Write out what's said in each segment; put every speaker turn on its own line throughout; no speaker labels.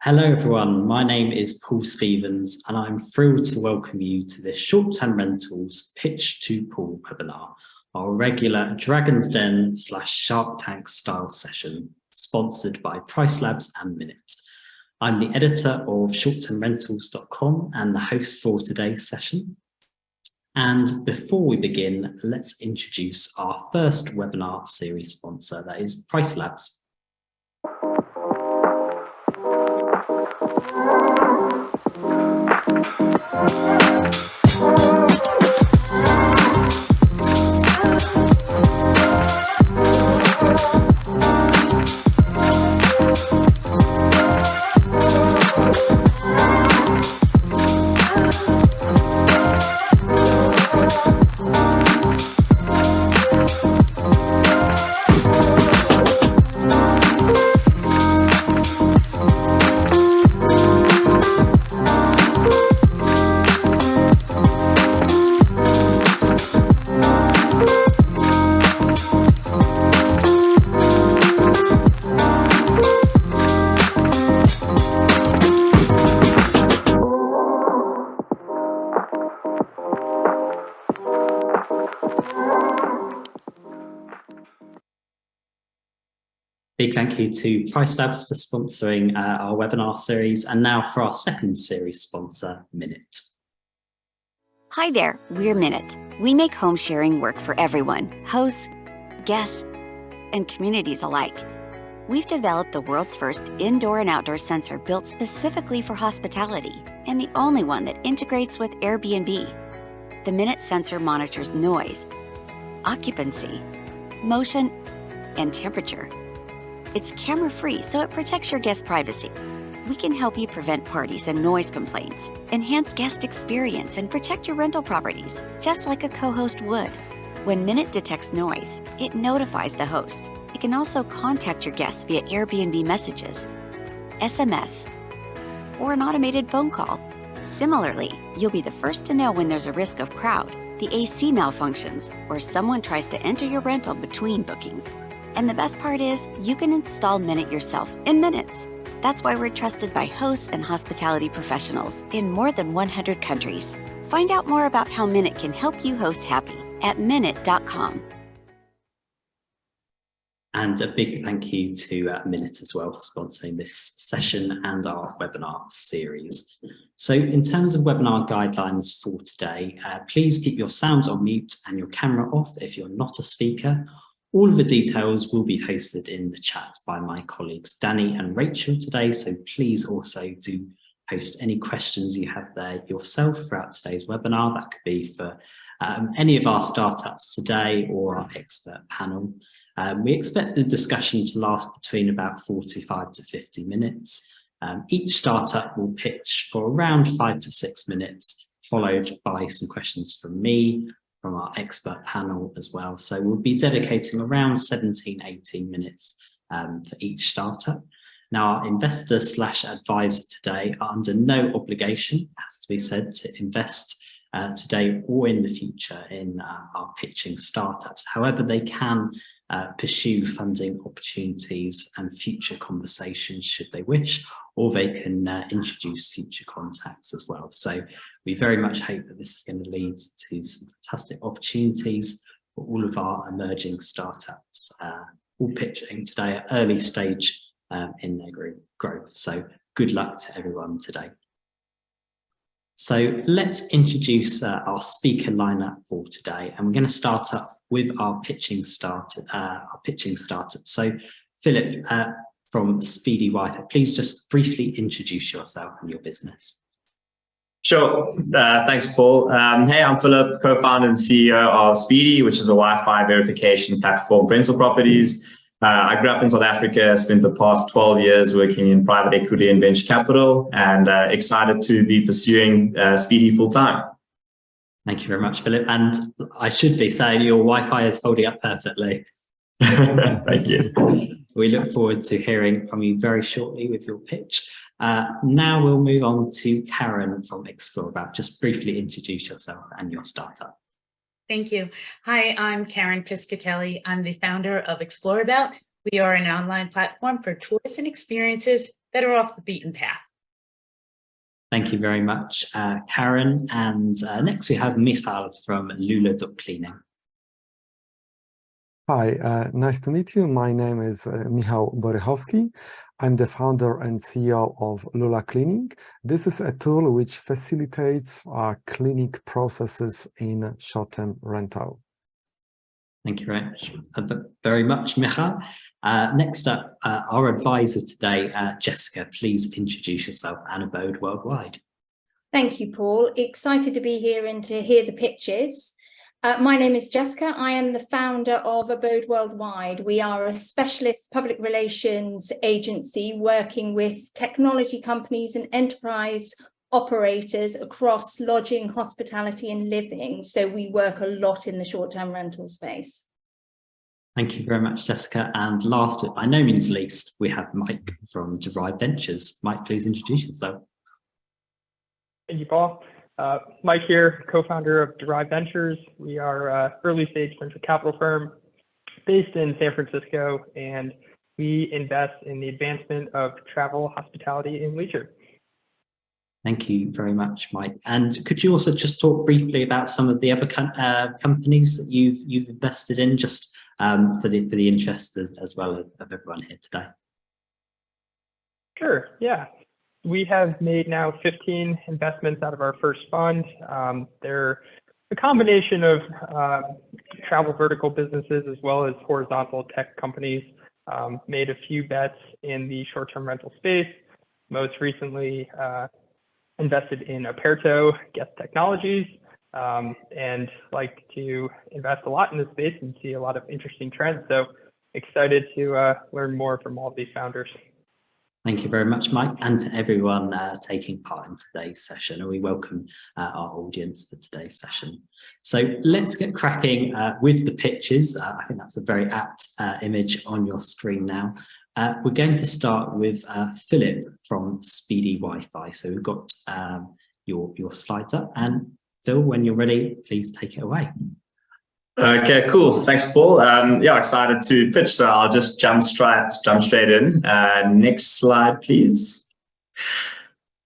Hello everyone, my name is Paul Stevens and I'm thrilled to welcome you to this short-term rentals Pitch to Paul webinar, our regular Dragon's Den / Shark Tank style session sponsored by Price Labs and Minute. I'm the editor of shorttermrentals.com and the host for today's session. And before we begin, let's introduce our first webinar series sponsor, that is Price Labs. Big thank you to Price Labs for sponsoring our webinar series, and now for our second series sponsor, Minute.
Hi there, we're Minute. We make home sharing work for everyone, hosts, guests, and communities alike. We've developed the world's first indoor and outdoor sensor built specifically for hospitality, and the only one that integrates with Airbnb. The Minute sensor monitors noise, occupancy, motion, and temperature. It's camera-free, so it protects your guest privacy. We can help you prevent parties and noise complaints, enhance guest experience, and protect your rental properties, just like a co-host would. When Minute detects noise, it notifies the host. It can also contact your guests via Airbnb messages, SMS, or an automated phone call. Similarly, you'll be the first to know when there's a risk of crowd, the AC malfunctions, or someone tries to enter your rental between bookings. And the best part is, you can install Minute yourself in minutes. That's why we're trusted by hosts and hospitality professionals in more than 100 countries. Find out more about how Minute can help you host happy at minute.com.
And a big thank you to Minute as well for sponsoring this session and our webinar series. So in terms of webinar guidelines for today, please keep your sound on mute and your camera off if you're not a speaker. All of the details will be posted in the chat by my colleagues Danny and Rachel today, so please also do post any questions you have there yourself throughout today's webinar. That could be for any of our startups today or our expert panel. We expect the discussion to last between about 45 to 50 minutes. Each startup will pitch for around 5 to 6 minutes, followed by some questions from me, from our expert panel as well. So we'll be dedicating around 17-18 minutes for each startup. Now, our investor / advisor today are under no obligation, has to be said, to invest today or in the future in our pitching startups. However, they can pursue funding opportunities and future conversations should they wish, or they can introduce future contacts as well. So we very much hope that this is going to lead to some fantastic opportunities for all of our emerging startups, all pitching today at early stage in their growth. So good luck to everyone today. So let's introduce our speaker lineup for today, and we're going to start up with our pitching startup. So Philip from Speedy Wi-Fi, please just briefly introduce yourself and your business.
Sure. Thanks, Paul. Hey, I'm Philip, co-founder and CEO of Speedy, which is a Wi-Fi verification platform for rental properties. I grew up in South Africa, spent the past 12 years working in private equity and venture capital, and excited to be pursuing Speedy full-time.
Thank you very much, Philip. And I should be saying your Wi-Fi is holding up perfectly.
Thank you.
We look forward to hearing from you very shortly with your pitch. Now we'll move on to Karen from Explorabout. Just briefly introduce yourself and your startup.
Thank you. Hi, I'm Karen Piscitelli. I'm the founder of Explorabout. We are an online platform for tours and experiences that are off the beaten path.
Thank you very much, Karen. And next we have Michal from Lula.Cleaning.
Hi, nice to meet you. My name is Michal Borychowski. I'm the founder and CEO of Lula.Cleaning. This is a tool which facilitates cleaning processes in short-term rental.
Thank you very much, Michal. Next up, our advisor today, Jessica, please introduce yourself and Abode worldwide.
Thank you, Paul. Excited to be here and to hear the pitches. My name is Jessica. I am the founder of Abode Worldwide. We are a specialist public relations agency working with technology companies and enterprise operators across lodging, hospitality and living. So we work a lot in the short-term rental space.
Thank you very much, Jessica. And last but by no means least, we have Mike from Derive Ventures. Mike, please introduce yourself.
Thank you, Paul. Mike here, co-founder of Derive Ventures. We are an early-stage venture capital firm based in San Francisco, and we invest in the advancement of travel, hospitality, and leisure.
Thank you very much, Mike. And could you also just talk briefly about some of the other companies that you've invested in, just for the interest as well of everyone here today?
Sure. Yeah. We have made now 15 investments out of our first fund. They're a combination of travel vertical businesses as well as horizontal tech companies. Made a few bets in the short-term rental space. Most recently, invested in Aperto Guest Technologies, and like to invest a lot in this space and see a lot of interesting trends. So excited to learn more from all of these founders.
Thank you very much, Mike, and to everyone taking part in today's session. And we welcome our audience for today's session. So let's get cracking with the pitches. I think that's a very apt image on your screen now. We're going to start with Philip from Speedy Wi-Fi. So we've got your slides up, and Phil, when you're ready, please take it away.
Okay, cool. Thanks, Paul. Yeah, excited to pitch, so I'll just jump straight in. Next slide, please.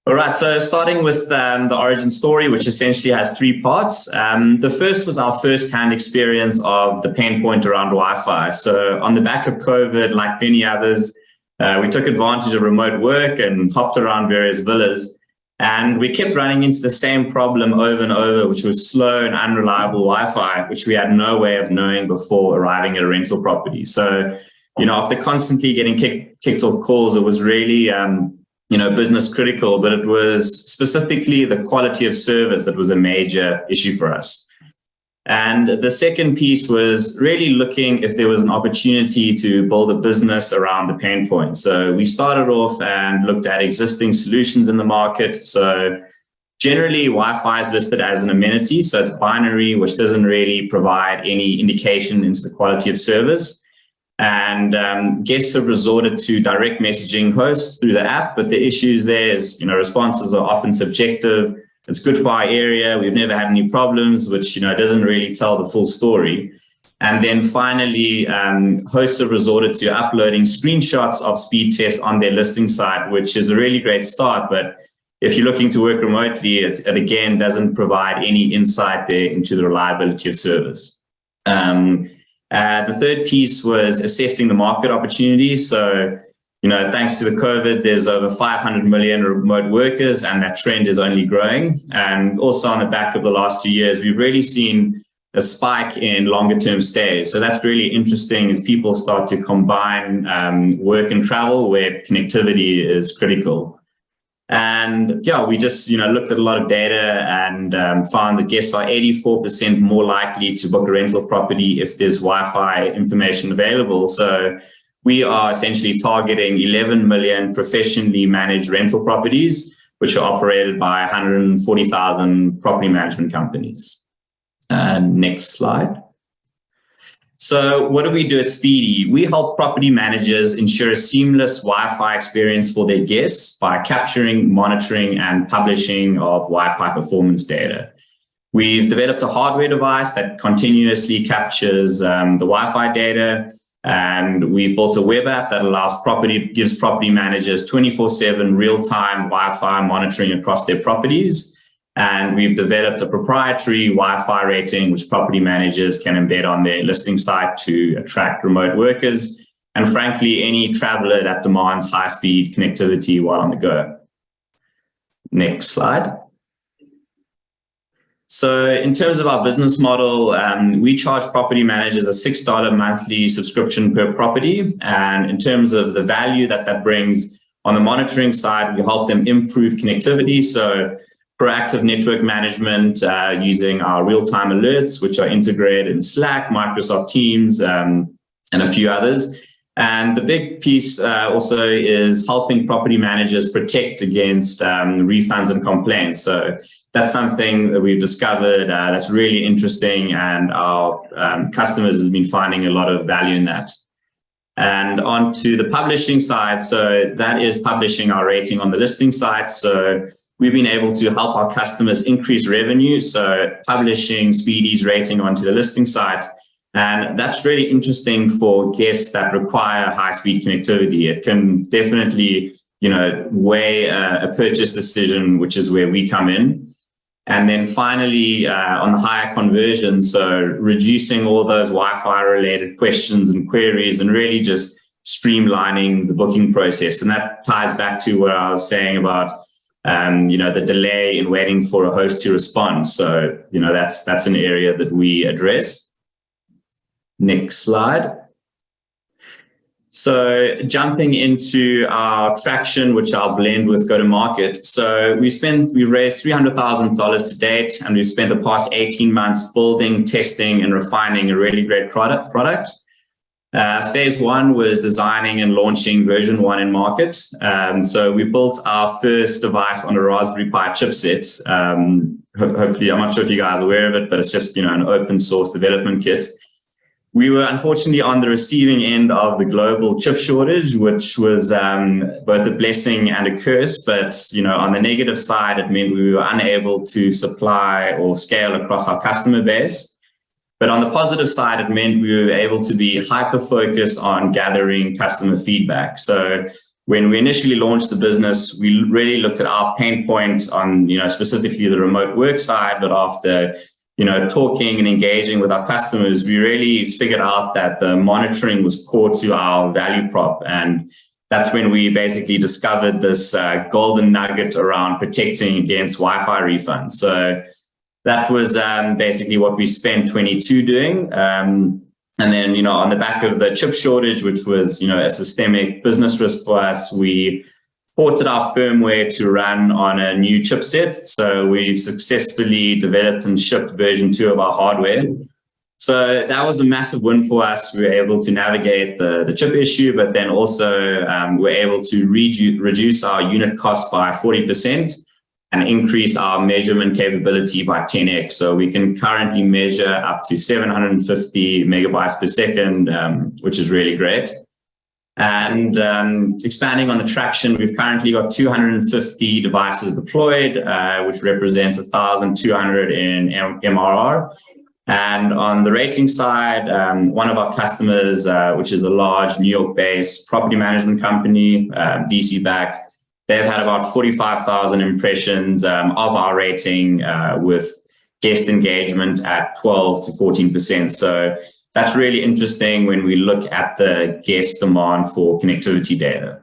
All right, so starting with the origin story, which essentially has three parts. The first was our first-hand experience of the pain point around Wi-Fi. So on the back of COVID, like many others, we took advantage of remote work and hopped around various villas. And we kept running into the same problem over and over, which was slow and unreliable Wi-Fi, which we had no way of knowing before arriving at a rental property. So, after constantly getting kicked off calls, it was really business critical, but it was specifically the quality of service that was a major issue for us. And the second piece was really looking if there was an opportunity to build a business around the pain point. So we started off and looked at existing solutions in the market. So generally, Wi-Fi is listed as an amenity. So it's binary, which doesn't really provide any indication into the quality of service. And guests have resorted to direct messaging hosts through the app, but the issues there is, responses are often subjective. It's good for our area. We've never had any problems, which, doesn't really tell the full story. And then finally, hosts have resorted to uploading screenshots of speed tests on their listing site, which is a really great start. But if you're looking to work remotely, it again doesn't provide any insight there into the reliability of service. The third piece was assessing the market opportunity. So, thanks to the COVID, there's over 500 million remote workers, and that trend is only growing. And also on the back of the last 2 years, we've really seen a spike in longer term stays. So that's really interesting as people start to combine work and travel where connectivity is critical. And yeah, we just looked at a lot of data and found that guests are 84% more likely to book a rental property if there's Wi-Fi information available. So we are essentially targeting 11 million professionally managed rental properties, which are operated by 140,000 property management companies. Next slide. So what do we do at Speedy? We help property managers ensure a seamless Wi-Fi experience for their guests by capturing, monitoring, and publishing of Wi-Fi performance data. We've developed a hardware device that continuously captures the Wi-Fi data. And we built a web app that gives property managers 24/7 real-time Wi-Fi monitoring across their properties. And we've developed a proprietary Wi-Fi rating, which property managers can embed on their listing site to attract remote workers. And frankly, any traveler that demands high-speed connectivity while on the go. Next slide. So in terms of our business model, we charge property managers a $6 monthly subscription per property. And in terms of the value that brings, on the monitoring side, we help them improve connectivity. So proactive network management using our real-time alerts, which are integrated in Slack, Microsoft Teams, and a few others. And the big piece also is helping property managers protect against refunds and complaints. So that's something that we've discovered that's really interesting, and our customers have been finding a lot of value in that. And on to the publishing side. So that is publishing our rating on the listing site. So we've been able to help our customers increase revenue. So publishing Speedy's rating onto the listing site. And that's really interesting for guests that require high-speed connectivity. It can definitely, weigh a purchase decision, which is where we come in. And then finally, on the higher conversion, so reducing all those Wi-Fi related questions and queries, and really just streamlining the booking process. And that ties back to what I was saying about, the delay in waiting for a host to respond. So, that's an area that we address. Next slide. So jumping into our traction, which I'll blend with go-to-market. So we raised $300,000 to date, and we've spent the past 18 months building, testing, and refining a really great product. Phase 1 was designing and launching version 1 in market. So we built our first device on a Raspberry Pi chipset. Hopefully, I'm not sure if you guys are aware of it, but it's just an open source development kit. We were unfortunately on the receiving end of the global chip shortage, which was both a blessing and a curse. But, on the negative side, it meant we were unable to supply or scale across our customer base. But on the positive side, it meant we were able to be hyper-focused on gathering customer feedback. So when we initially launched the business, we really looked at our pain point on, specifically the remote work side. But after talking and engaging with our customers, we really figured out that the monitoring was core to our value prop. And that's when we basically discovered this golden nugget around protecting against Wi-Fi refunds. So that was basically what we spent 22 doing. And then, on the back of the chip shortage, which was, a systemic business risk for us, we ported our firmware to run on a new chipset. So we've successfully developed and shipped version 2 of our hardware. So that was a massive win for us. We were able to navigate the chip issue, but then also we're able to reduce our unit cost by 40% and increase our measurement capability by 10x. So we can currently measure up to 750 megabytes per second, which is really great. And expanding on the traction, we've currently got 250 devices deployed, which represents 1,200 in MRR. And on the rating side, one of our customers, which is a large New York-based property management company, VC-backed, they've had about 45,000 impressions of our rating with guest engagement at 12 to 14%. So that's really interesting when we look at the guest demand for connectivity data.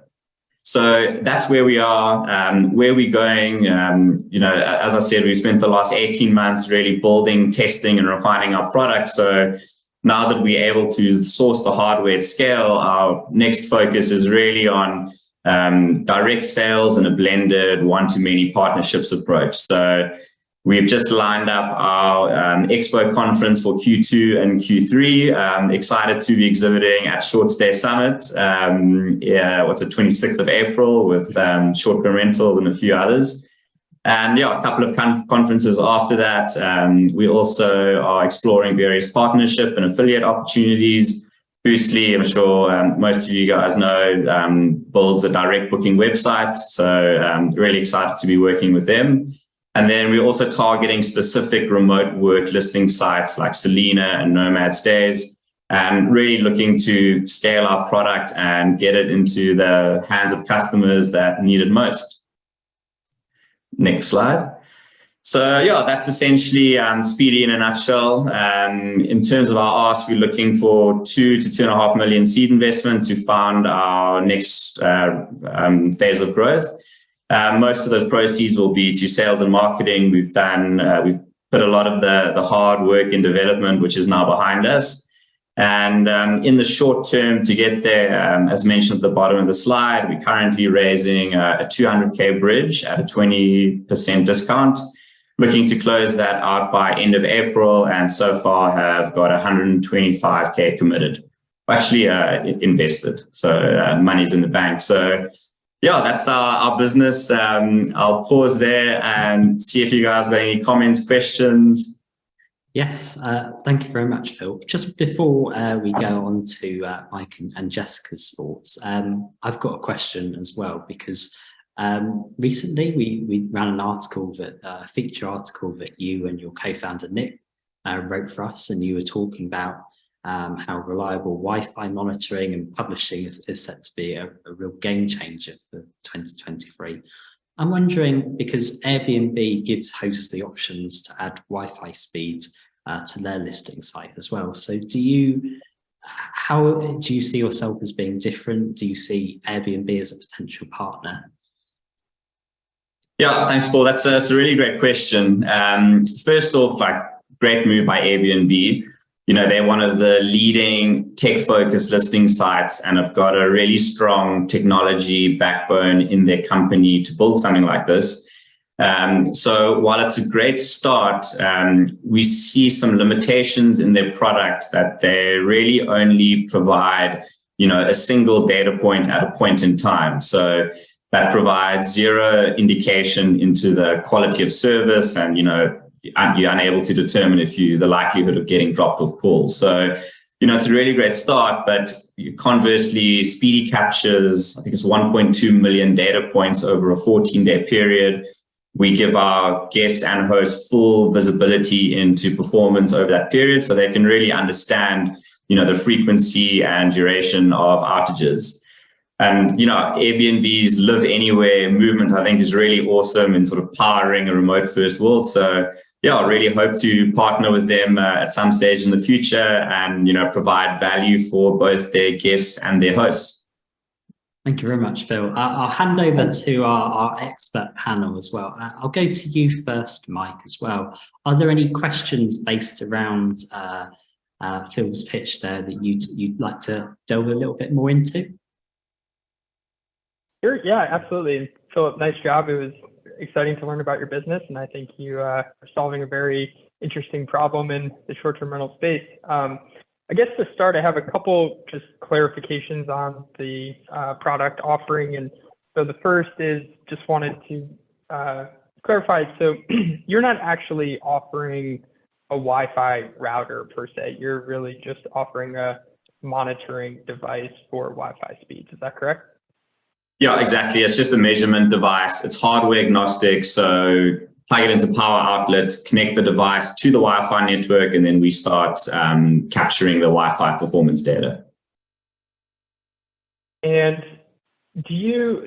So that's where we are, where we're going. As I said, we spent the last 18 months really building, testing, and refining our product. So now that we're able to source the hardware at scale, our next focus is really on direct sales and a blended one-to-many partnerships approach. So we've just lined up our Expo conference for Q2 and Q3. Excited to be exhibiting at Short Stay Summit. 26th of April with short-term rentals and a few others. And a couple of conferences after that. We also are exploring various partnership and affiliate opportunities. Boostly, I'm sure most of you guys know, builds a direct booking website. So really excited to be working with them. And then we're also targeting specific remote work listing sites like Selena and Nomad Stays. and really looking to scale our product and get it into the hands of customers that need it most. Next slide. So yeah, that's essentially Speedy in a nutshell. In terms of our ask, we're looking for 2 to 2.5 million seed investment to fund our next phase of growth. Most of those proceeds will be to sales and marketing. We've put a lot of the hard work in development, which is now behind us. And in the short term to get there, as mentioned at the bottom of the slide, we're currently raising a 200K bridge at a 20% discount, looking to close that out by end of April, and so far have got 125K committed, actually invested. So money's in the bank. So yeah, that's our business. I'll pause there and see if you guys got any comments, questions.
Yes, thank you very much, Phil. Just before we go on to Mike and Jessica's thoughts, I've got a question as well, because recently we ran an article, a feature article that you and your co-founder Nick wrote for us, and you were talking about how reliable Wi-Fi monitoring and publishing is set to be a real game changer for 2023. I'm wondering, because Airbnb gives hosts the options to add Wi-Fi speeds to their listing site as well. So how do you see yourself as being different? Do you see Airbnb as a potential partner?
Yeah, thanks, Paul. That's a really great question. First off, great move by Airbnb. You know, they're one of the leading tech-focused listing sites and have got a really strong technology backbone in their company to build something like this. So while it's a great start, we see some limitations in their product, that they really only provide, a single data point at a point in time. So that provides zero indication into the quality of service, and, you're unable to determine the likelihood of getting dropped off calls. So, it's a really great start, but conversely, Speedy captures, I think it's 1.2 million data points over a 14-day period. We give our guests and hosts full visibility into performance over that period, so they can really understand, the frequency and duration of outages. And, Airbnb's live anywhere movement, I think, is really awesome in sort of powering a remote first world. So yeah, I really hope to partner with them at some stage in the future and, provide value for both their guests and their hosts.
Thank you very much, Phil. I'll hand over to our expert panel as well. I'll go to you first, Mike, as well. Are there any questions based around Phil's pitch there that you'd like to delve a little bit more into?
Sure, yeah, absolutely. Philip, nice job. It was exciting to learn about your business, and I think you are solving a very interesting problem in the short-term rental space. I guess to start, I have a couple just clarifications on the product offering. And so the first is, just wanted to clarify, so you're not actually offering a Wi-Fi router per se. You're really just offering a monitoring device for Wi-Fi speeds. Is that correct?
Yeah, exactly. It's just a measurement device. It's hardware agnostic. So plug it into power outlet, connect the device to the Wi-Fi network, and then we start capturing the Wi-Fi performance data.
And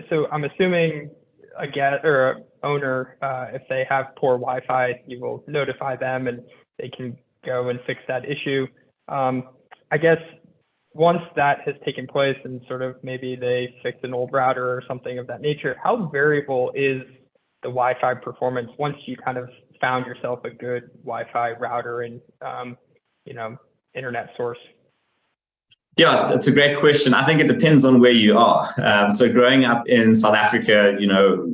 so I'm assuming a guest or an owner, if they have poor Wi-Fi, you will notify them and they can go and fix that issue. I guess once that has taken place and sort of maybe they fix an old router or something of that nature, how variable is the Wi-Fi performance once you kind of found yourself a good Wi-Fi router and, internet source?
Yeah, it's a great question. I think it depends on where you are. So growing up in South Africa,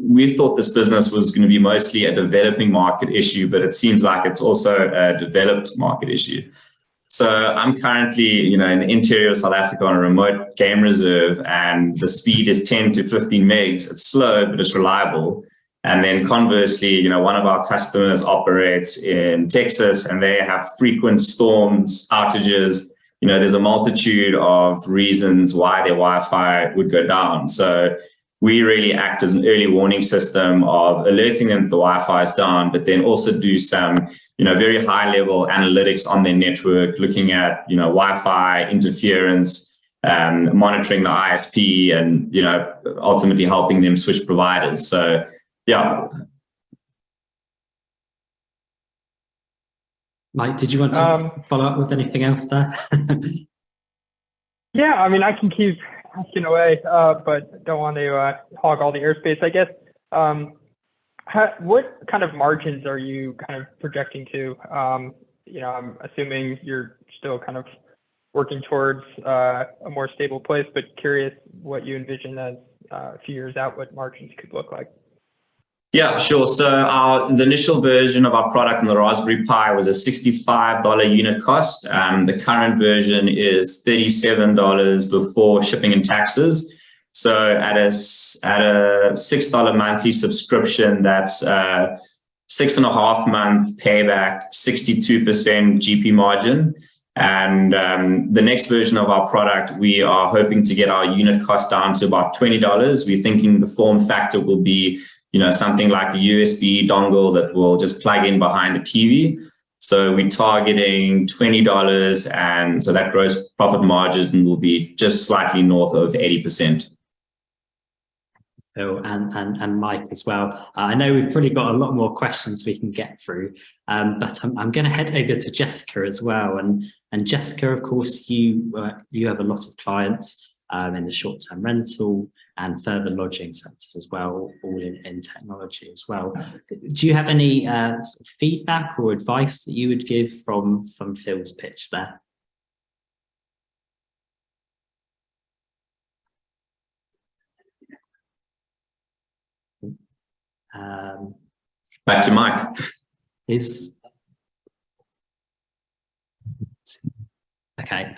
we thought this business was going to be mostly a developing market issue, but it seems like it's also a developed market issue. So I'm currently, in the interior of South Africa on a remote game reserve, and the speed is 10 to 15 megs. It's slow, but it's reliable. And then conversely, one of our customers operates in Texas, and they have frequent storms, outages. There's a multitude of reasons why their Wi-Fi would go down. So we really act as an early warning system of alerting them that the Wi-Fi is down, but then also do some very high level analytics on their network, looking at, Wi-Fi interference, monitoring the ISP, and, ultimately helping them switch providers. So, yeah.
Mike, did you want to follow up with anything else there?
Yeah, I mean, I can keep asking away, but don't want to hog all the airspace, I guess. What kind of margins are you kind of projecting to? I'm assuming you're still kind of working towards a more stable place, but curious what you envision as a few years out, what margins could look like.
Yeah, sure. So the initial version of our product on the Raspberry Pi was a $65 unit cost. The current version is $37 before shipping and taxes. So at a $6 monthly subscription, that's 6.5 month payback, 62% GP margin. And the next version of our product, we are hoping to get our unit cost down to about $20. We're thinking the form factor will be something like a USB dongle that will just plug in behind a TV. So we're targeting $20, and so that gross profit margin will be just slightly north of 80%.
Phil and Mike as well. I know we've probably got a lot more questions we can get through, but I'm going to head over to Jessica as well. And Jessica, of course, you have a lot of clients in the short-term rental and further lodging sectors as well, all in technology as well. Do you have any sort of feedback or advice that you would give from Phil's pitch there?
Back to Mike.
Okay.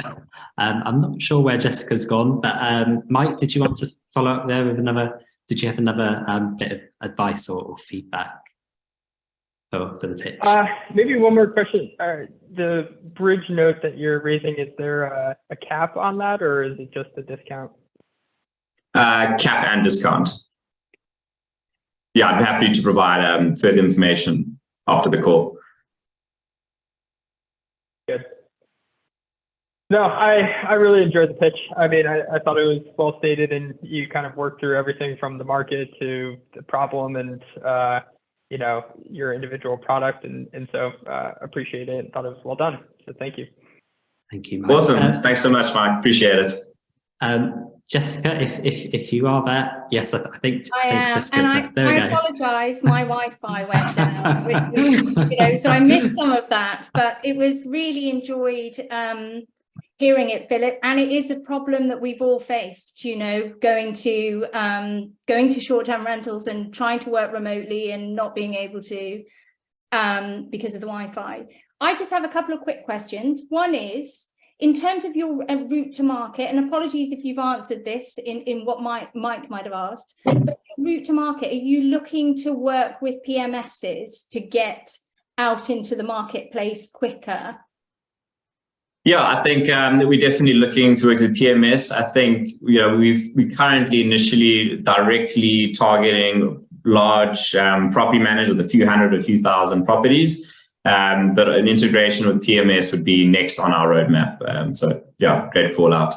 I'm not sure where Jessica's gone, but Mike, did you want to follow up there with did you have another bit of advice or feedback for the pitch?
Maybe one more question. The bridge note that you're raising, is there a cap on that, or is it just a discount?
Cap and discount. Yeah, I'm happy to provide further information after the call.
Good. No, I really enjoyed the pitch. I mean, I thought it was well stated, and you kind of worked through everything from the market to the problem and, your individual product. And so appreciate it and thought it was well done. So thank you.
Thank you, Mike.
Awesome. Thanks so much, Mike. Appreciate it.
Jessica, if you are there, yes, I think Jessica's
and
there.
I apologise, my Wi-Fi went down, which, so I missed some of that, but it was really enjoyed hearing it, Philip. And it is a problem that we've all faced, going to short-term rentals and trying to work remotely and not being able to because of the Wi-Fi. I just have a couple of quick questions. One is, in terms of your route to market, and apologies if you've answered this in what Mike might have asked, but your route to market, are you looking to work with PMSs to get out into the marketplace quicker?
Yeah, I think that we're definitely looking to work with PMS. I think we're currently initially directly targeting large property managers with a few hundred, a few thousand properties. But an integration with PMS would be next on our roadmap. So yeah, great call out.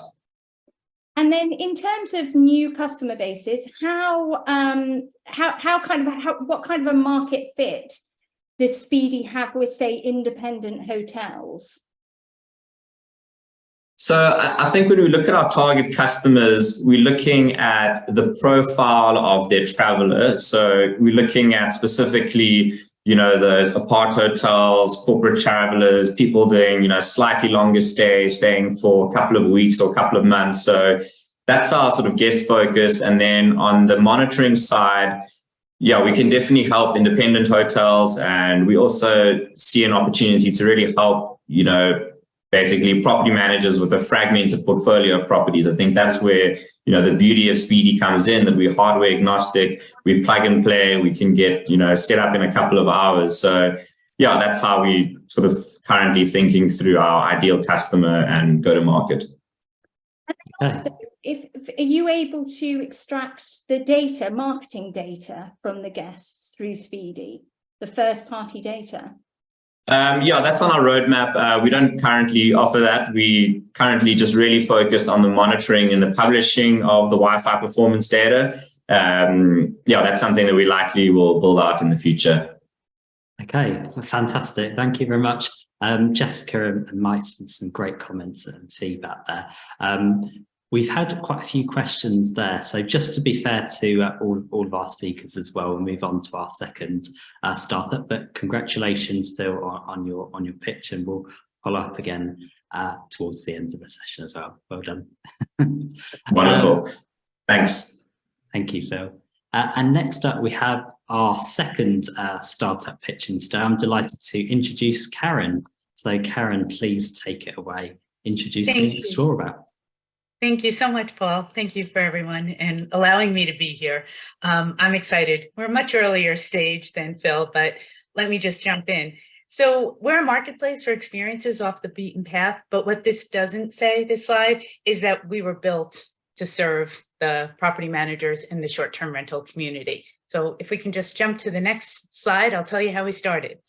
And then in terms of new customer bases, what kind of a market fit does Speedy have with, say, independent hotels?
So I think when we look at our target customers, we're looking at the profile of their traveler. So we're looking at specifically those apart hotels, corporate travelers, people doing, slightly longer staying for a couple of weeks or a couple of months. So that's our sort of guest focus. And then on the monitoring side, yeah, we can definitely help independent hotels. And we also see an opportunity to really help, basically property managers with a fragmented portfolio of properties. I think that's where, the beauty of Speedy comes in, that we're hardware agnostic, we plug and play, we can get, set up in a couple of hours. So yeah, that's how we sort of currently thinking through our ideal customer and go to market.
So are you able to extract the data, marketing data from the guests through Speedy, the first party data?
Yeah, that's on our roadmap. We don't currently offer that. We currently just really focus on the monitoring and the publishing of the Wi-Fi performance data. Yeah, that's something that we likely will build out in the future.
Okay, fantastic. Thank you very much. Jessica and Mike, some great comments and feedback there. We've had quite a few questions there. So just to be fair to all of our speakers as well, we'll move on to our second startup. But congratulations, Phil, on your pitch, and we'll follow up again towards the end of the session as well. Well done.
Wonderful. Thanks.
Thank you, Phil. And next up, we have our second startup pitching today. I'm delighted to introduce Karen. So Karen, please take it away, introducing Explorabout.
Thank you so much, Paul. Thank you for everyone and allowing me to be here. I'm excited. We're a much earlier stage than Phil, but let me just jump in. So we're a marketplace for experiences off the beaten path, but what this doesn't say, this slide, is that we were built to serve the property managers in the short-term rental community. So if we can just jump to the next slide, I'll tell you how we started.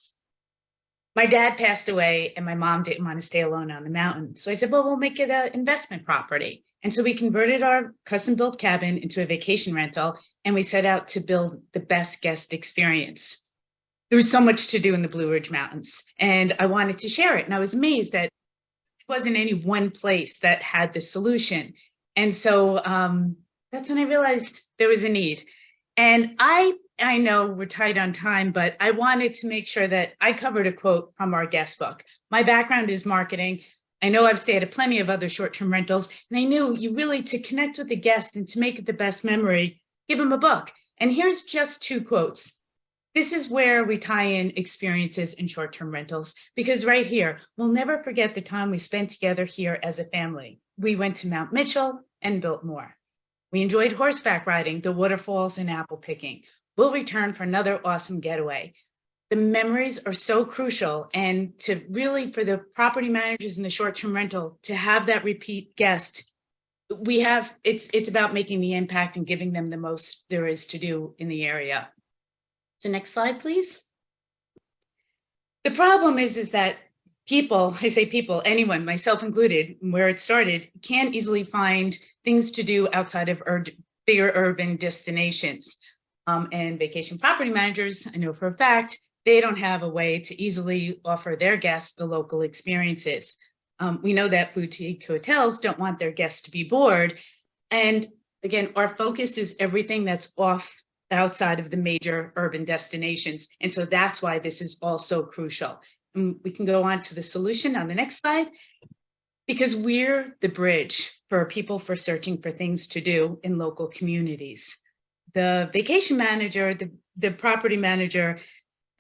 My dad passed away and my mom didn't want to stay alone on the mountain. So I said, well, we'll make it an investment property. And so we converted our custom built cabin into a vacation rental, and we set out to build the best guest experience. There was so much to do in the Blue Ridge Mountains, and I wanted to share it. And I was amazed that it wasn't any one place that had the solution. And so that's when I realized there was a need. And I know we're tight on time, but I wanted to make sure that I covered a quote from our guest book. My background is marketing. I know I've stayed at plenty of other short-term rentals, and I knew you really, to connect with the guest and to make it the best memory, give them a book. And here's just two quotes. This is where we tie in experiences in short-term rentals, because right here, we'll never forget the time we spent together here as a family. We went to Mount Mitchell and built more. We enjoyed horseback riding, the waterfalls, and apple picking. We'll return for another awesome getaway. The memories are so crucial, and to really, for the property managers in the short-term rental, to have that repeat guest, it's about making the impact and giving them the most there is to do in the area. So next slide, please. The problem is that people, I say people, anyone, myself included, where it started, can't easily find things to do outside of bigger urban destinations. And vacation property managers, I know for a fact, they don't have a way to easily offer their guests the local experiences. We know that boutique hotels don't want their guests to be bored. And again, our focus is everything that's outside of the major urban destinations. And so that's why this is all so crucial. And we can go on to the solution on the next slide, because we're the bridge for people for searching for things to do in local communities. The vacation manager, the property manager,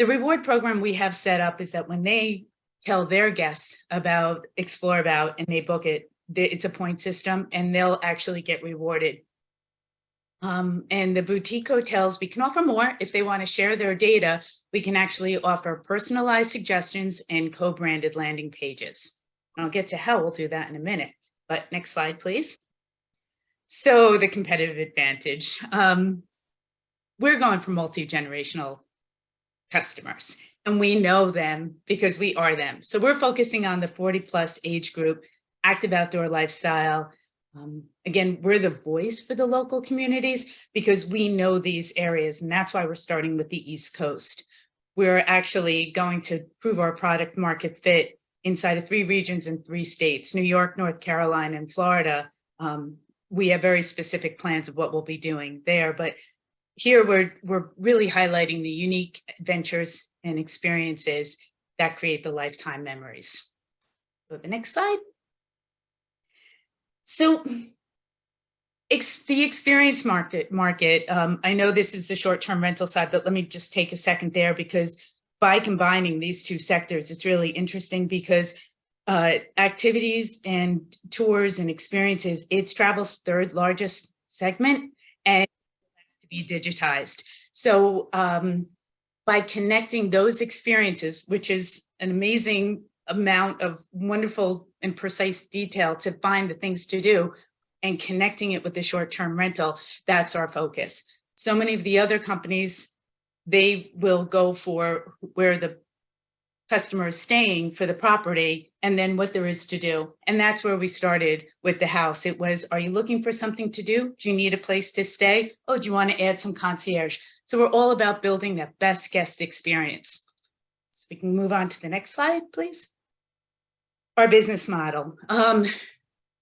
the reward program we have set up is that when they tell their guests about Explorabout and they book it, it's a point system and they'll actually get rewarded. And the boutique hotels, we can offer more. If they want to share their data, we can actually offer personalized suggestions and co-branded landing pages. I'll get to how we'll do that in a minute, but next slide, please. So the competitive advantage. We're going for multi-generational customers, and we know them because we are them. So we're focusing on the 40+ age group, active outdoor lifestyle. Again, we're the voice for the local communities because we know these areas, and that's why we're starting with the East Coast. We're actually going to prove our product market fit inside of 3 regions in 3 states, New York, North Carolina, and Florida. We have very specific plans of what we'll be doing there, but here we're really highlighting the unique adventures and experiences that create the lifetime memories. Go to the next slide. So the experience market, I know this is the short-term rental side, but let me just take a second there, because by combining these 2 sectors, it's really interesting because activities and tours and experiences, it's travel's 3rd largest segment and it has to be digitized. So by connecting those experiences, which is an amazing amount of wonderful and precise detail to find the things to do, and connecting it with the short-term rental, that's our focus. So many of the other companies, they will go for where the customers staying for the property, and then what there is to do. And that's where we started with the house. It was, are you looking for something to do? Do you need a place to stay? Oh, do you want to add some concierge? So we're all about building the best guest experience. So we can move on to the next slide, please. Our business model.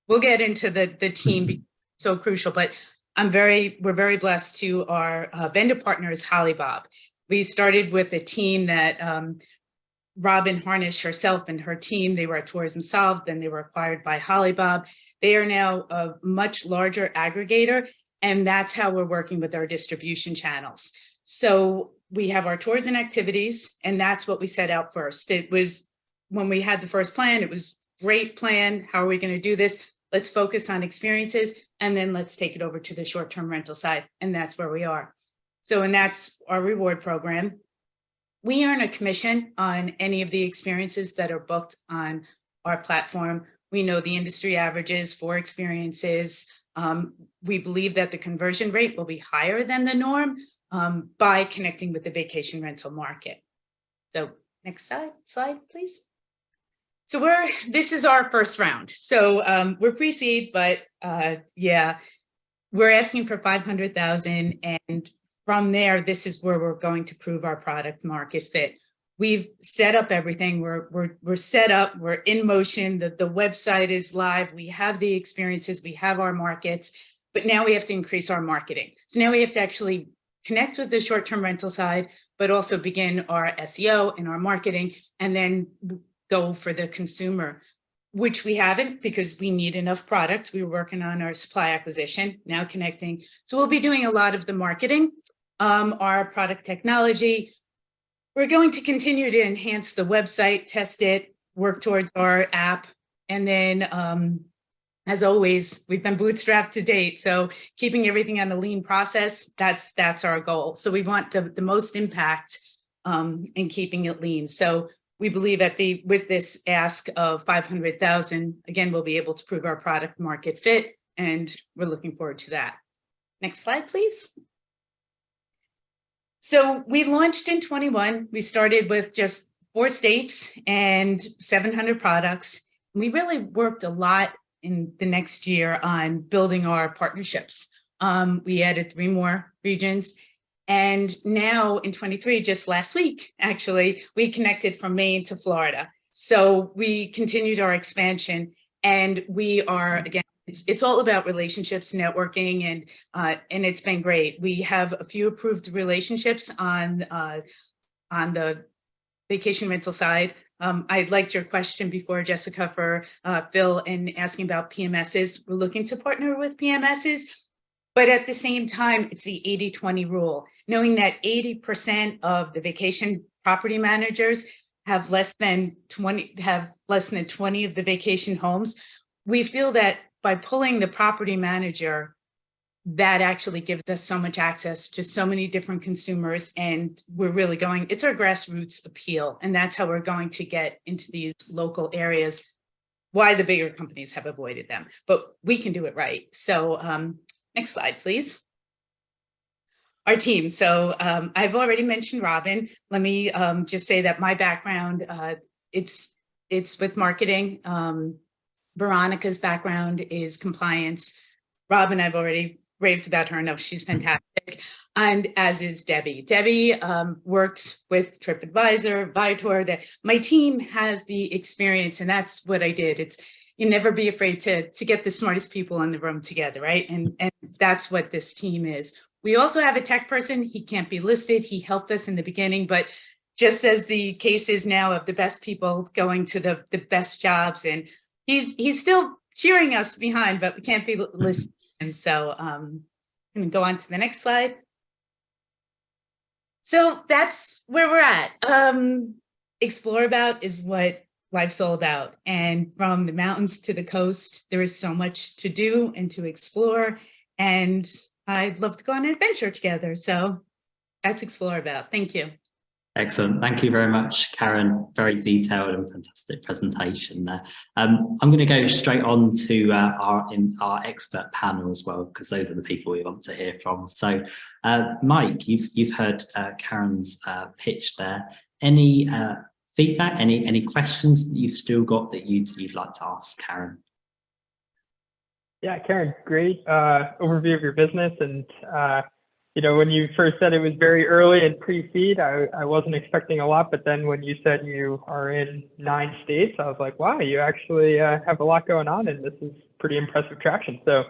We'll get into the team, because it's so crucial, but we're very blessed to our vendor partners, Hollybob. We started with a team that Robin Harnish herself and her team, they were at Tourism Solved, then they were acquired by Hollybob. They are now a much larger aggregator, and that's how we're working with our distribution channels. So we have our tours and activities, and that's what we set out first. It was, when we had the first plan, it was great plan. How are we going to do this? Let's focus on experiences, and then let's take it over to the short-term rental side. And that's where we are. So, and that's our reward program. We earn a commission on any of the experiences that are booked on our platform. We know the industry averages for experiences. We believe that the conversion rate will be higher than the norm by connecting with the vacation rental market. So next slide, please. So this is our first round. So we're pre-seed, but yeah, we're asking for 500,000, and from there, this is where we're going to prove our product market fit. We've set up everything. We're set up. We're in motion. The website is live. We have the experiences. We have our markets. But now we have to increase our marketing. So now we have to actually connect with the short-term rental side, but also begin our SEO and our marketing, and then go for the consumer, which we haven't because we need enough product. We were working on our supply acquisition, now connecting. So we'll be doing a lot of the marketing. Our product technology, we're going to continue to enhance the website, test it, work towards our app. And then, as always, we've been bootstrapped to date. So keeping everything on a lean process, that's our goal. So we want the most impact in keeping it lean. So we believe with this ask of 500,000, again, we'll be able to prove our product market fit, and we're looking forward to that. Next slide, please. So we launched in 21. We started with just 4 states and 700 products. We really worked a lot in the next year on building our partnerships. We added 3 more regions. And now in 23, just last week, actually, we connected from Maine to Florida. So we continued our expansion, and we are, again, it's all about relationships, networking, and it's been great. We have a few approved relationships on the vacation rental side. I liked your question before, Jessica, for Phil, and asking about PMSs. We're looking to partner with PMSs, but at the same time, it's the 80-20 rule, knowing that 80% of the vacation property managers have less than 20 of the vacation homes. We feel that by pulling the property manager, that actually gives us so much access to so many different consumers, and we're really going, it's our grassroots appeal, and that's how we're going to get into these local areas, why the bigger companies have avoided them, but we can do it right. So next slide, please. Our team. So I've already mentioned Robin. Let me just say that my background, it's with marketing. Veronica's background is compliance. Robin, I've already raved about her enough. She's fantastic. And as is Debbie. Debbie worked with TripAdvisor, Viator. My team has the experience, and that's what I did. It's, you never be afraid to get the smartest people in the room together, right? And that's what this team is. We also have a tech person. He can't be listed. He helped us in the beginning, but just as the case is now of the best people going to the best jobs, and he's still cheering us behind, but we can't be listed. And so I'm going to go on to the next slide. So that's where we're at. Explorabout is what life's all about. And from the mountains to the coast, there is so much to do and to explore. And I'd love to go on an adventure together. So that's Explorabout. Thank you.
Excellent. Thank you very much, Karen. Very detailed and fantastic presentation there. I'm going to go straight on to our expert panel as well, because those are the people we want to hear from. So, Mike, you've heard Karen's pitch there. Any feedback, any questions that you've still got that you'd like to ask Karen?
Yeah, Karen, great overview of your business. And, when you first said it was very early and pre-seed, I wasn't expecting a lot. But then when you said you are in 9 states, I was like, wow, you actually have a lot going on. And this is pretty impressive traction. So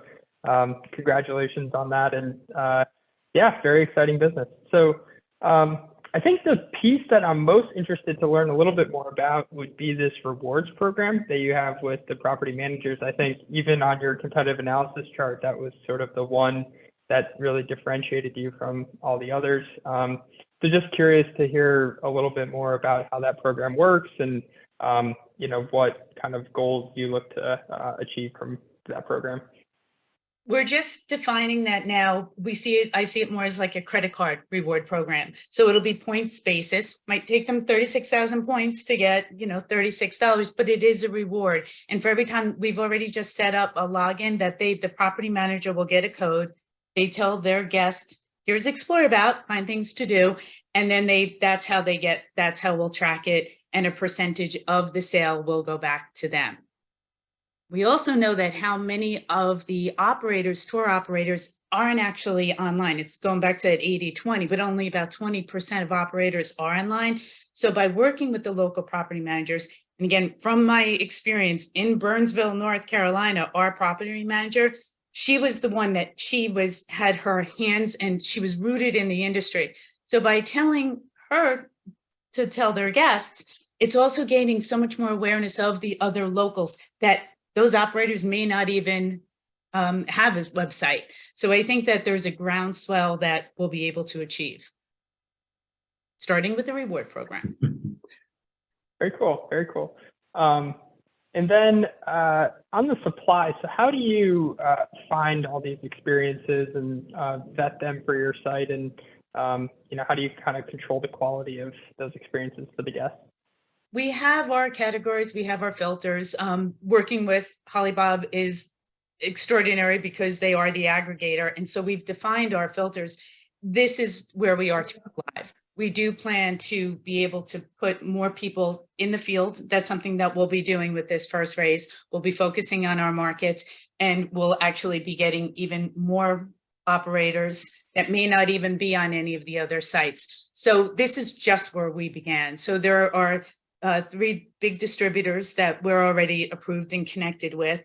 congratulations on that. And yeah, very exciting business. So I think the piece that I'm most interested to learn a little bit more about would be this rewards program that you have with the property managers. I think even on your competitive analysis chart, that was sort of the one that really differentiated you from all the others. So just curious to hear a little bit more about how that program works and, what kind of goals you look to achieve from that program.
We're just defining that now. I see it more as like a credit card reward program. So it'll be points basis, might take them 36,000 points to get, $36, but it is a reward. And for every time, we've already just set up a login that the property manager will get a code. They tell their guests, here's Explorabout, find things to do. And then that's how we'll track it. And a percentage of the sale will go back to them. We also know that how many of the tour operators aren't actually online. It's going back to that 80-20, but only about 20% of operators are online. So by working with the local property managers, and again, from my experience in Burnsville, North Carolina, our property manager, she was the one that had her hands and she was rooted in the industry. So by telling her to tell their guests, it's also gaining so much more awareness of the other locals that those operators may not even have a website. So I think that there's a groundswell that we'll be able to achieve, starting with the reward program.
Very cool, very cool. And then on the supply, so how do you find all these experiences and vet them for your site? And, how do you kind of control the quality of those experiences for the guests?
We have our categories, we have our filters. Working with Holly Bob is extraordinary because they are the aggregator. And so we've defined our filters. This is where we are to go live. We do plan to be able to put more people in the field. That's something that we'll be doing with this first raise. We'll be focusing on our markets and we'll actually be getting even more operators that may not even be on any of the other sites. So this is just where we began. So there are 3 big distributors that we're already approved and connected with.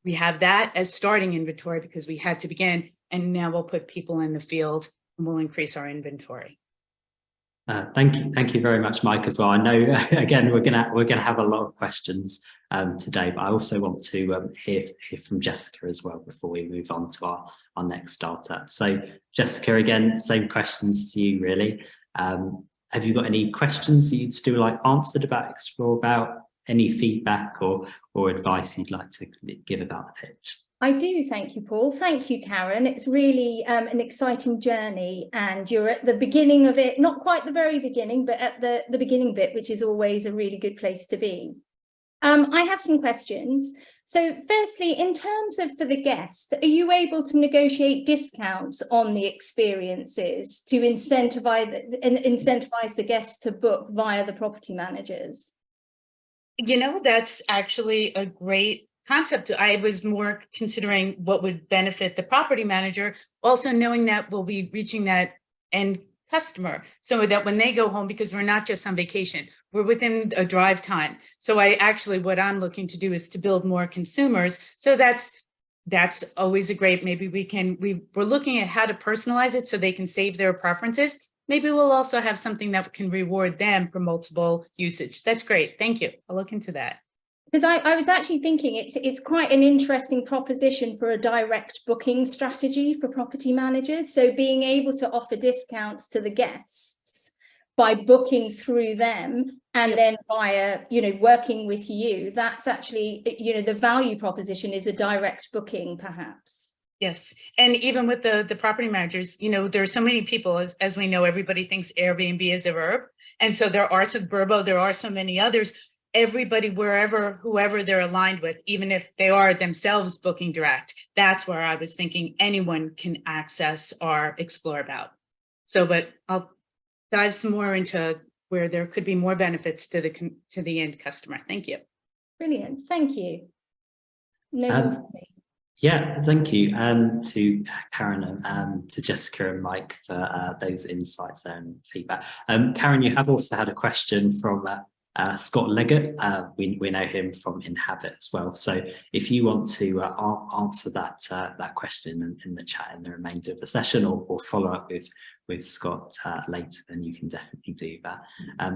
We have that as starting inventory because we had to begin, and now we'll put people in the field and we'll increase our inventory.
Thank you very much, Mike, as well. I know again we're gonna have a lot of questions today, but I also want to hear from Jessica as well before we move on to our next startup. So Jessica, again, same questions to you really. Have you got any questions that you'd still like answered about Explorabout? Any feedback or advice you'd like to give about the pitch?
I do, thank you, Paul. Thank you, Karen. It's really an exciting journey and you're at the beginning of it, not quite the very beginning, but at the beginning bit, which is always a really good place to be. I have some questions. So firstly, in terms of for the guest, are you able to negotiate discounts on the experiences to incentivize the guests to book via the property managers?
That's actually a great concept. I was more considering what would benefit the property manager, also knowing that we'll be reaching that end customer so that when they go home, because we're not just on vacation, we're within a drive time. So what I'm looking to do is to build more consumers. So that's always a great, maybe we're looking at how to personalize it so they can save their preferences. Maybe we'll also have something that can reward them for multiple usage. That's great. Thank you. I'll look into that.
Because I was actually thinking it's quite an interesting proposition for a direct booking strategy for property managers. So being able to offer discounts to the guests by booking through them and then via, working with you, that's actually, the value proposition is a direct booking perhaps.
Yes. And even with the property managers, there are so many people, as we know, everybody thinks Airbnb is a verb. And so there are some Vrbo, there are so many others. Everybody, whoever they're aligned with, even if they are themselves booking direct, that's where I was thinking anyone can access our Explorabout. So, but I'll dive some more into where there could be more benefits to the end customer. Thank you.
Brilliant. Thank you. No more from me.
Yeah, thank you to Karen and to Jessica and Mike for those insights there and feedback. Karen, you have also had a question from Scott Leggett. We know him from Inhabit as well. So if you want to answer that question in the chat in the remainder of the session, or follow up with Scott later, then you can definitely do that.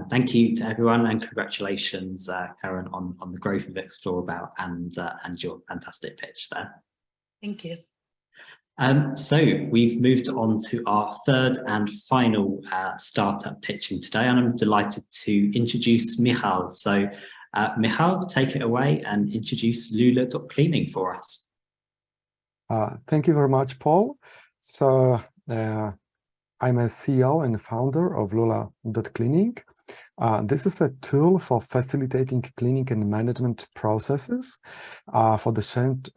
Thank you to everyone, and congratulations, Karen, on the growth of Explorabout and your fantastic pitch there.
Thank you.
So we've moved on to our third and final startup pitching today, and I'm delighted to introduce Michal. So Michal, take it away and introduce Lula.Cleaning for us.
Thank you very much, Paul. So I'm a CEO and founder of Lula.Cleaning. This is a tool for facilitating cleaning and management processes for the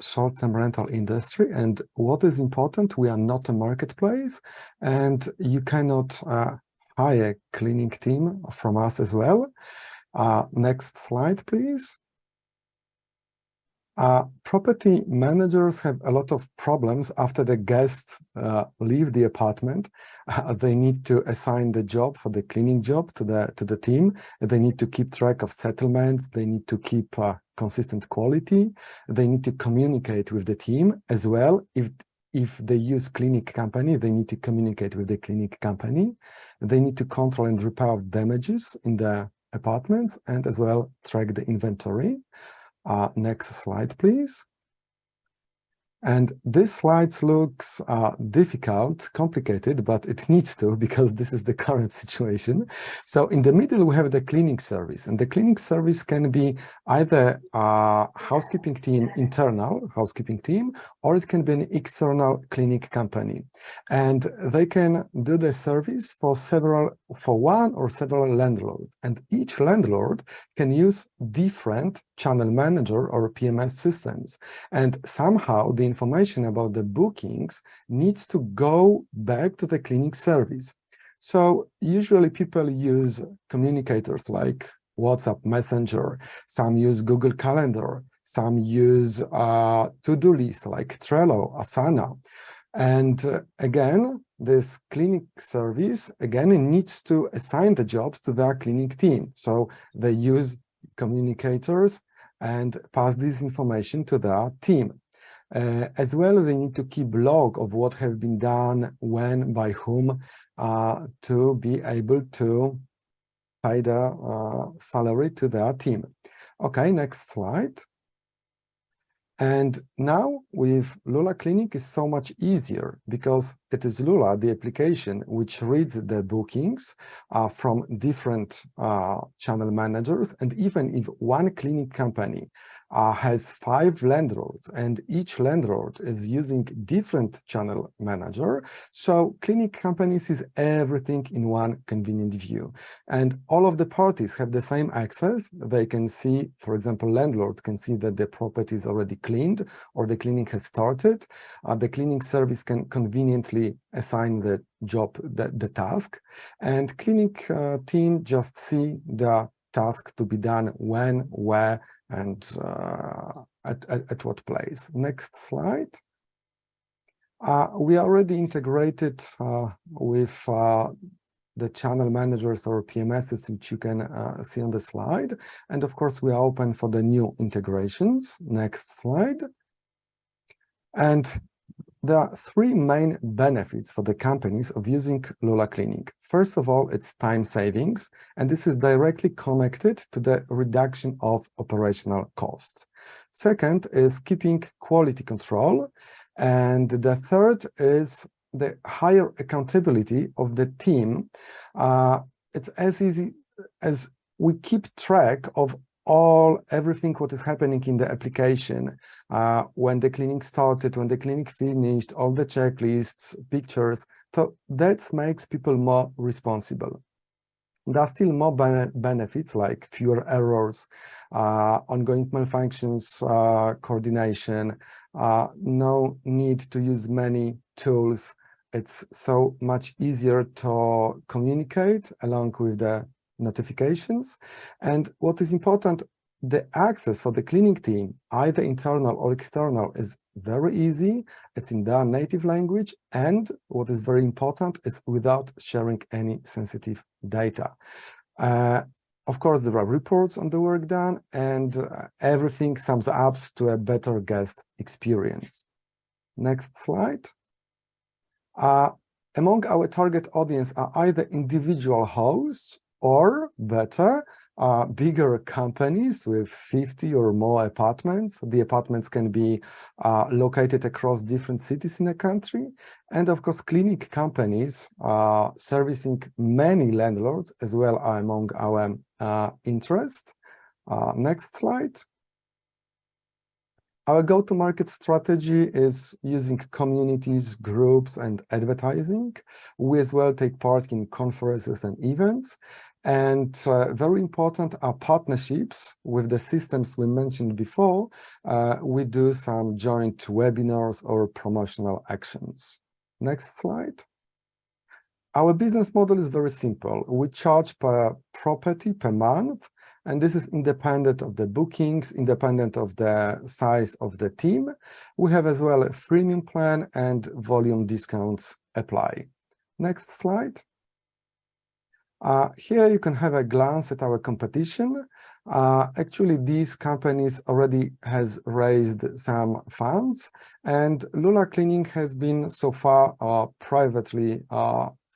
short-term rental industry. And what is important, we are not a marketplace, and you cannot hire a cleaning team from us as well. Next slide, please. Property managers have a lot of problems after the guests leave the apartment. They need to assign the job for the cleaning job to the team. They need to keep track of settlements. They need to keep consistent quality. They need to communicate with the team as well. If they use cleaning company, they need to communicate with the cleaning company. They need to control and repair damages in the apartments, and as well track the inventory. Next slide, please. And this slide looks difficult, complicated, but it needs to, because this is the current situation. So in the middle, we have the cleaning service, and the cleaning service can be either a housekeeping team, internal housekeeping team, or it can be an external cleaning company. And they can do the service for one or several landlords. And each landlord can use different channel manager or PMS systems. And somehow the information about the bookings needs to go back to the cleaning service. So usually people use communicators like WhatsApp Messenger, some use Google Calendar, some use to-do lists like Trello, Asana. And again, this cleaning service, again, it needs to assign the jobs to their cleaning team. So they use communicators and pass this information to their team. As well, they need to keep log of what has been done, when, by whom, to be able to pay the salary to their team. Okay, next slide. And now with Lula.Cleaning is so much easier, because it is Lula, the application, which reads the bookings from different channel managers. And even if one cleaning company has 5 landlords, and each landlord is using different channel manager, so cleaning company sees everything in one convenient view. And all of the parties have the same access. They can see, for example, landlord can see that the property is already cleaned or the cleaning has started. The cleaning service can conveniently assign the job, the task, and cleaning team just see the task to be done when, where, and at what place. Next slide. We already integrated with the channel managers or PMSs, which you can see on the slide. And of course, we are open for the new integrations. Next slide. And there are 3 main benefits for the companies of using Lula.Cleaning. First of all, it's time savings, and this is directly connected to the reduction of operational costs. Second is keeping quality control. And the third is the higher accountability of the team. It's as easy as we keep track of everything what is happening in the application, when the cleaning started, when the cleaning finished, all the checklists, pictures. So that makes people more responsible. There are still more benefits like fewer errors, ongoing malfunctions, coordination, no need to use many tools. It's so much easier to communicate along with the notifications. And what is important, the access for the cleaning team, either internal or external, is very easy. It's in their native language. And what is very important is without sharing any sensitive data. Of course, there are reports on the work done, and everything sums up to a better guest experience. Next slide. Among our target audience are either individual hosts or better, bigger companies with 50 or more apartments. The apartments can be located across different cities in a country. And of course, cleaning companies servicing many landlords as well are among our interest. Next slide. Our go-to-market strategy is using communities, groups, and advertising. We as well take part in conferences and events. And very important are partnerships with the systems we mentioned before. We do some joint webinars or promotional actions. Next slide. Our business model is very simple. We charge per property per month, and this is independent of the bookings, independent of the size of the team. We have as well a freemium plan and volume discounts apply. Next slide. Here you can have a glance at our competition. Actually, these companies already has raised some funds, and Lula.Cleaning has been so far privately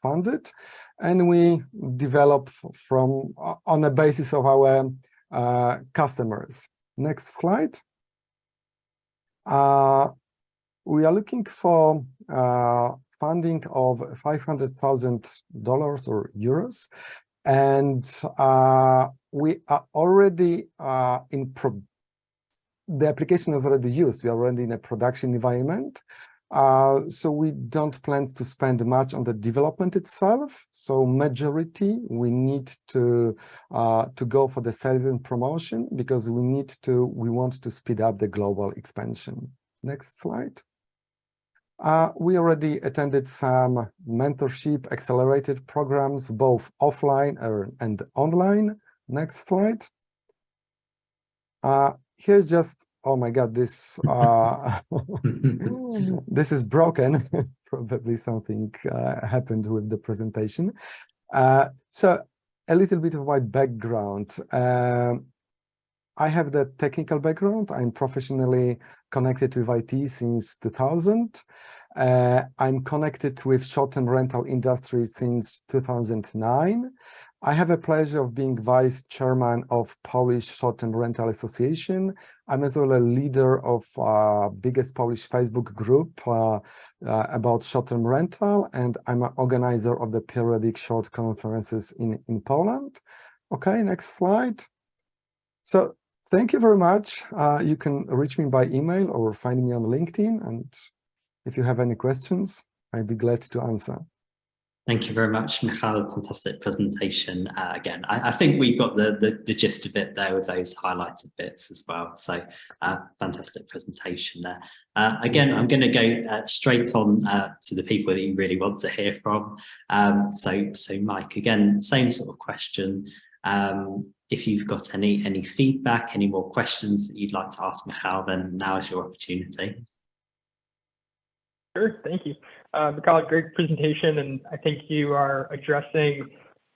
funded, and we develop from on the basis of our customers. Next slide. We are looking for funding of $500,000 or euros, and we are already the application is already used. We are already in a production environment, so we don't plan to spend much on the development itself. So majority we need to go for the sales and promotion, because we want to speed up the global expansion. Next slide. We already attended some mentorship accelerated programs, both offline and online. Next slide. Here's just, oh my God, this this is broken. Probably something happened with the presentation. So a little bit of my background. I have the technical background. I'm professionally connected with IT since 2000. I'm connected with short-term rental industry since 2009. I have a pleasure of being vice chairman of Polish Short-Term Rental Association. I'm as well a leader of biggest Polish Facebook group about short-term rental, and I'm an organizer of the periodic short conferences in Poland. Okay, next slide. So thank you very much. You can reach me by email or find me on LinkedIn, and if you have any questions, I'd be glad to answer.
Thank you very much, Michal. Fantastic presentation. Again, I think we got the gist of it there with those highlighted bits as well. So fantastic presentation there. Again, I'm going to go straight on to the people that you really want to hear from. So Mike, again, same sort of question. If you've got any feedback, any more questions that you'd like to ask Michal, then now is your opportunity.
Sure, thank you. Michal, great presentation, and I think you are addressing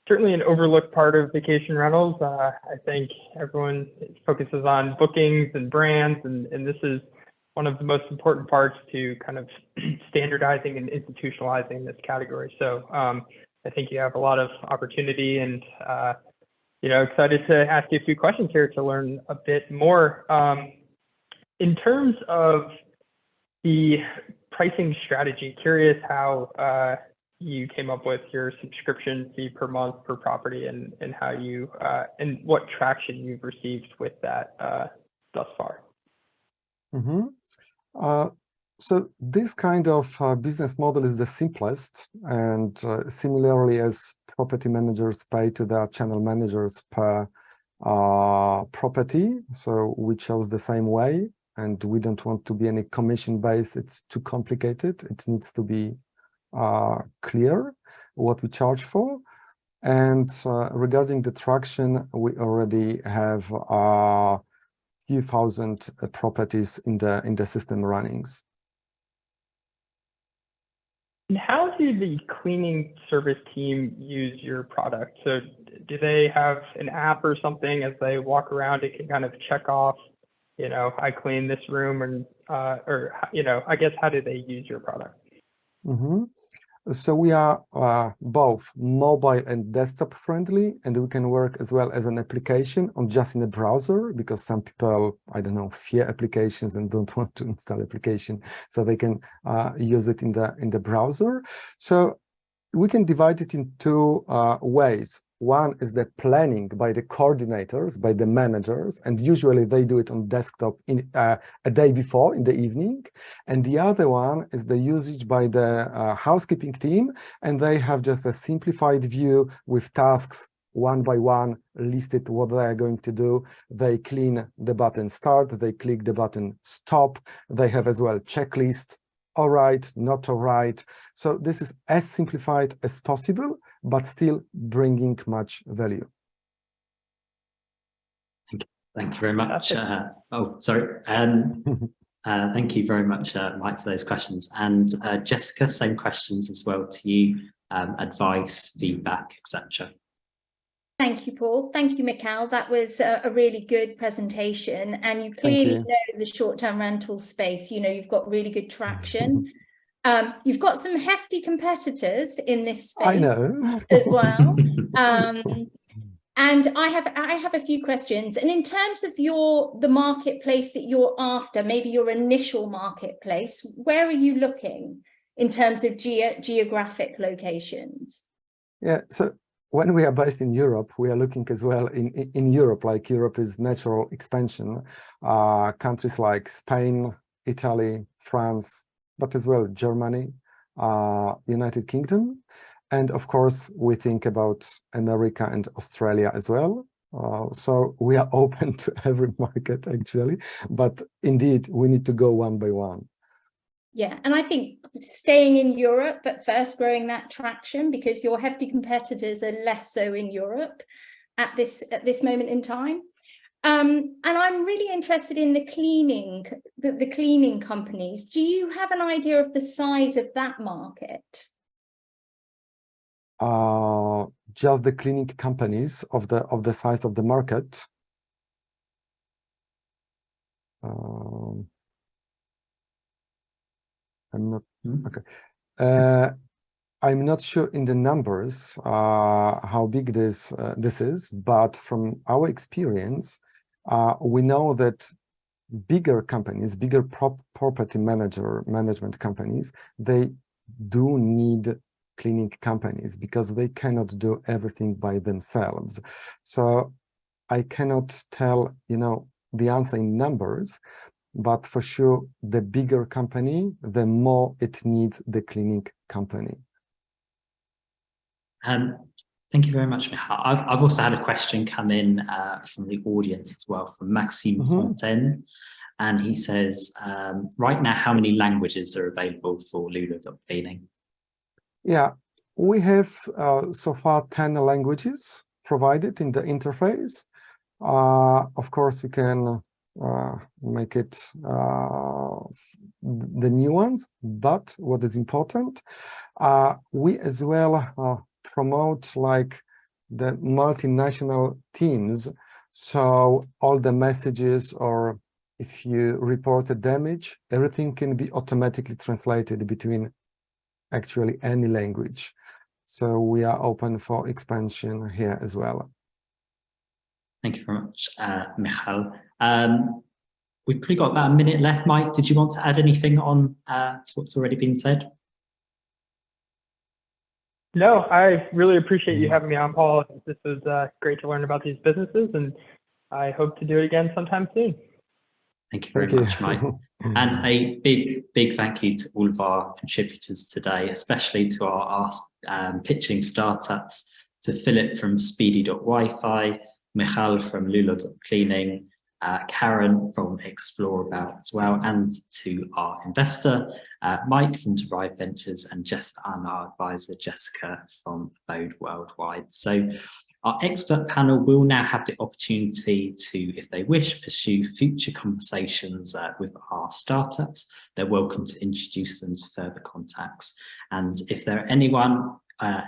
certainly an overlooked part of vacation rentals. I think everyone focuses on bookings and brands, and this is one of the most important parts to kind of standardizing and institutionalizing this category. So I think you have a lot of opportunity, and excited to ask you a few questions here to learn a bit more. In terms of the pricing strategy, curious how you came up with your subscription fee per month per property, and how you and what traction you've received with that thus far.
So this kind of business model is the simplest, and similarly as property managers pay to their channel managers per property, so we chose the same way. And we don't want to be any commission based. It's too complicated. It needs to be clear what we charge for. And regarding the traction, we already have a few thousand properties in the system runnings.
And how do the cleaning service team use your product? So do they have an app or something as they walk around and can kind of check off, you know, I clean this room, and or, you know, I guess, how do they use your product?
Mm-hmm. So we are both mobile and desktop friendly, and we can work as well as an application on just in a browser, because some people, I don't know, fear applications and don't want to install application, so they can use it in the browser. So we can divide it in two ways. One is the planning by the coordinators, by the managers, and usually they do it on desktop in a day before in the evening. And the other one is the usage by the housekeeping team, and they have just a simplified view with tasks one by one listed what they are going to do. They clean the button start, they click the button stop. They have as well checklist, all right, not all right. So this is as simplified as possible, but still bringing much value.
Thank you very much. Oh, sorry. Thank you very much, Mike, for those questions. And Jessica, same questions as well to you, advice, feedback, etc.
Thank you, Paul. Thank you, Michal. That was a really good presentation, and you clearly know the short-term rental space. You know, you've got really good traction. You've got some hefty competitors in this space, I know, as well. And I have a few questions. And in terms of the marketplace that you're after, maybe your initial marketplace, where are you looking in terms of geographic locations?
Yeah, so when we are based in Europe, we are looking as well in Europe, like Europe is natural expansion. Countries like Spain, Italy, France, but as well Germany, United Kingdom. And of course, we think about America and Australia as well. So we are open to every market actually, but indeed we need to go one by one.
Yeah, and I think staying in Europe, but first growing that traction, because your hefty competitors are less so in Europe at this moment in time. And I'm really interested in the cleaning companies. Do you have an idea of the size of that market?
Just the cleaning companies of the size of the market. I'm not okay. I'm not sure in the numbers how big this is, but from our experience, we know that bigger companies, bigger property management companies, they do need cleaning companies because they cannot do everything by themselves. So I cannot tell, you know, the answer in numbers, but for sure, the bigger company, the more it needs the cleaning company.
Thank you very much, Michal. I've also had a question come in from the audience as well, from Maxime Fontaine. And he says, right now, how many languages are available for Lula.Cleaning? Yeah, we have so far 10 languages provided in the interface. Of course, we can make it the new ones, but what is important, we as well promote like the multinational teams, so all the messages, or if you report a damage, everything can be automatically translated between actually any language. So we are open for expansion here as well. Thank you very much, Michal. We've probably got about a minute left. Mike, did you want to add anything on to what's already been said?
No, I really appreciate you having me on, Paul. This was great to learn about these businesses, and I hope to do it again sometime soon.
Thank you very much, Mike. And a big thank you to all of our contributors today, especially to our pitching startups, to Philip from Speedy.Wi-Fi, Michal from Lula.Cleaning, Karen from Explorabout as well, and to our investor, Mike from Derive Ventures, and our advisor, Jessica from Abode Worldwide. So our expert panel will now have the opportunity to, if they wish, pursue future conversations with our startups. They're welcome to introduce them to further contacts. And if there are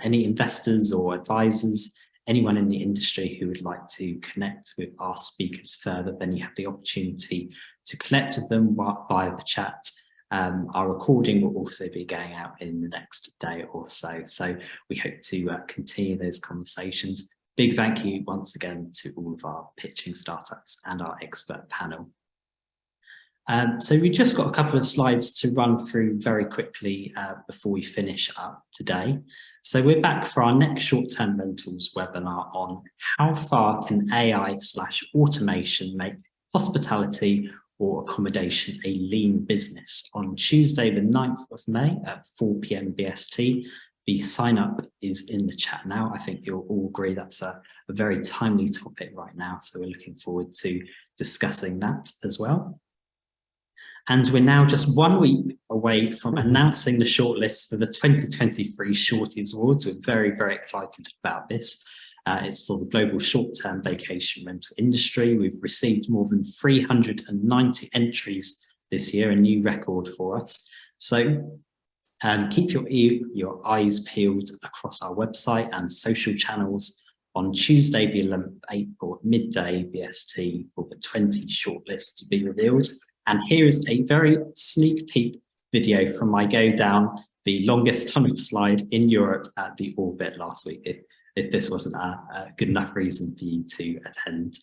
any investors or advisors, anyone in the industry who would like to connect with our speakers further, then you have the opportunity to connect with them via the chat. Our recording will also be going out in the next day or so. So we hope to continue those conversations. Big thank you once again to all of our pitching startups and our expert panel. So we just got a couple of slides to run through very quickly before we finish up today. So we're back for our next short-term rentals webinar on how far can AI/automation make hospitality or accommodation a lean business on Tuesday, the 9th of May at 4 p.m. BST. The sign up is in the chat now. I think you'll all agree that's a very timely topic right now. So we're looking forward to discussing that as well. And we're now just 1 week away from announcing the shortlist for the 2023 Shorties Awards. We're very, very excited about this. It's for the global short-term vacation rental industry. We've received more than 390 entries this year, a new record for us. So keep your eyes peeled across our website and social channels on Tuesday, the 11th of April at midday BST for the 20 shortlists to be revealed. And here is a very sneak peek video from my go down the longest tunnel slide in Europe at the Orbit last week, if this wasn't a good enough reason for you to attend.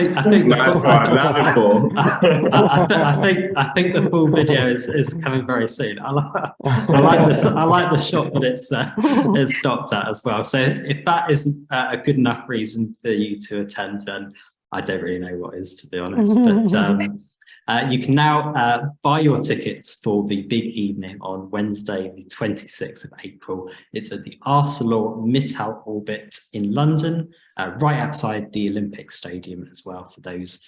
I think
nice one.
I think the full video is coming very soon. I like the shot that it's stopped at as well. So if that isn't a good enough reason for you to attend, then I don't really know what is, to be honest. But you can now buy your tickets for the big evening on Wednesday, the 26th of April. It's at the ArcelorMittal Orbit in London, right outside the Olympic Stadium as well, for those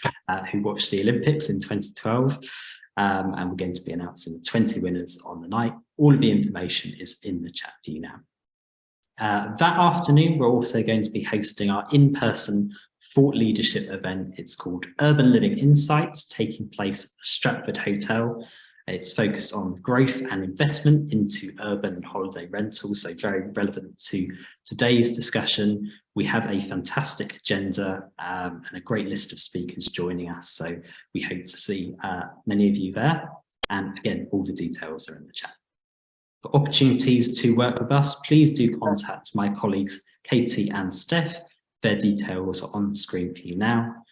who watched the Olympics in 2012. And we're going to be announcing 20 winners on the night. All of the information is in the chat for you now. That afternoon, we're also going to be hosting our in-person thought leadership event. It's called Urban Living Insights, taking place at the Stratford Hotel. It's focused on growth and investment into urban and holiday rentals, so very relevant to today's discussion. We have a fantastic agenda and a great list of speakers joining us, so we hope to see many of you there. And again, all the details are in the chat. For opportunities to work with us, please do contact my colleagues Katie and Steph. Their details are on the screen for you now.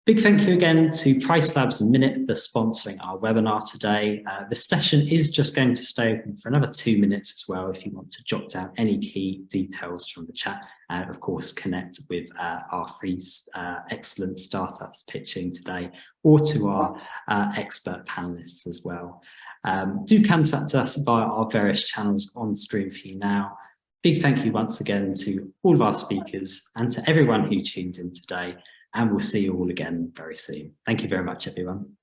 Big thank you again to Price Labs and Minute for sponsoring our webinar today. The session is just going to stay open for another 2 minutes as well if you want to jot down any key details from the chat, and of course connect with our three excellent startups pitching today, or to our expert panelists as well. Do contact us via our various channels on screen for you now. Big thank you once again to all of our speakers and to everyone who tuned in today, and we'll see you all again very soon. Thank you very much, everyone.